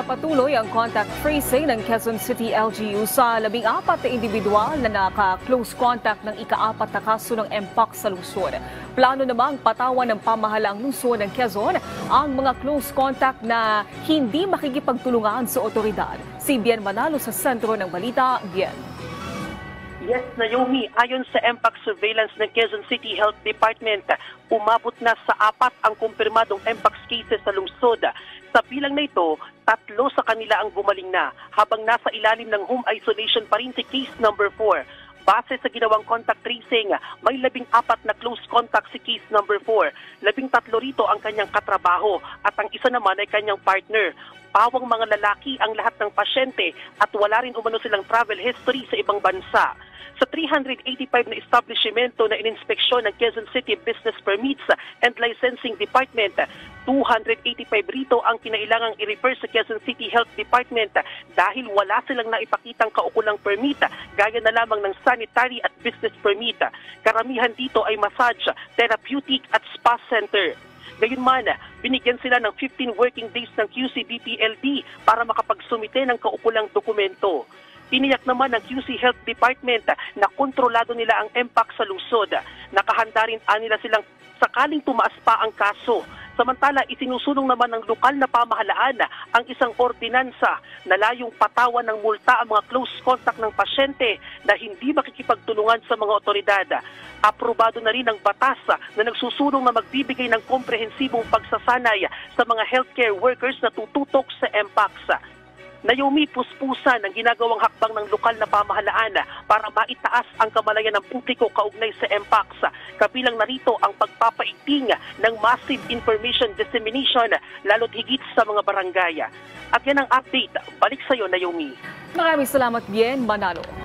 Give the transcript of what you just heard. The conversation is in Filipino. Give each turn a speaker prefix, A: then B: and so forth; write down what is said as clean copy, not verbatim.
A: Patuloy ang contact tracing ng Quezon City LGU sa 14 na individual na naka-close contact ng ika-4 na kaso ng Mpox sa lungsod. Plano namang patawan ng pamahalaang lungsod ng Quezon ang mga close contact na hindi makikipagtulungan sa otoridad. Si Bien Manalo sa sentro ng balita. Bien.
B: Yes, Naomi, ayon sa Mpox surveillance ng Quezon City Health Department, umabot na sa 4 ang kumpirmadong Mpox cases sa lungsod. Sa bilang na ito, 3 sa kanila ang gumaling na, habang nasa ilalim ng home isolation pa rin si case number 4. Base sa ginawang contact tracing, may 14 na close contact si case number 4. 13 rito ang kanyang katrabaho at ang isa naman ay kanyang partner. Pawang mga lalaki ang lahat ng pasyente at wala rin umano silang travel history sa ibang bansa. Sa 385 na establishmento na ininspeksyon ng Quezon City Business Permits and Licensing Department, 285 rito ang kinailangang i-refer sa Quezon City Health Department dahil wala silang naipakitang kaukulang permit gaya na lamang ng sanitary at business permit. Karamihan dito ay massage, therapeutic at spa center. Gayunman, binigyan sila ng 15 working days ng QC-BPLD para makapagsumite ng kaukulang dokumento. Tiniyak naman ng QC Health Department na kontrolado nila ang Mpox sa lungsod. Nakahanda rin nila silang sakaling tumaas pa ang kaso. Samantala, isinusulong naman ng lokal na pamahalaan ang isang ordinansa na layong patawan ng multa ang mga close contact ng pasyente na hindi makikipagtulungan sa mga otoridad. Aprobado na rin ang batas na nagsusulong na magbibigay ng komprehensibong pagsasanay sa mga healthcare workers na tututok sa Mpox. Naomi, puspusan ang ginagawang hakbang ng lokal na pamahalaan para maitaas ang kamalayan ng publiko kaugnay sa Mpox. Kabilang narito ang pagpapaigting ng massive information dissemination lalo't higit sa mga barangay. At yan ang update. Balik sa iyo, Naomi.
A: Maraming salamat, Bien Manalo.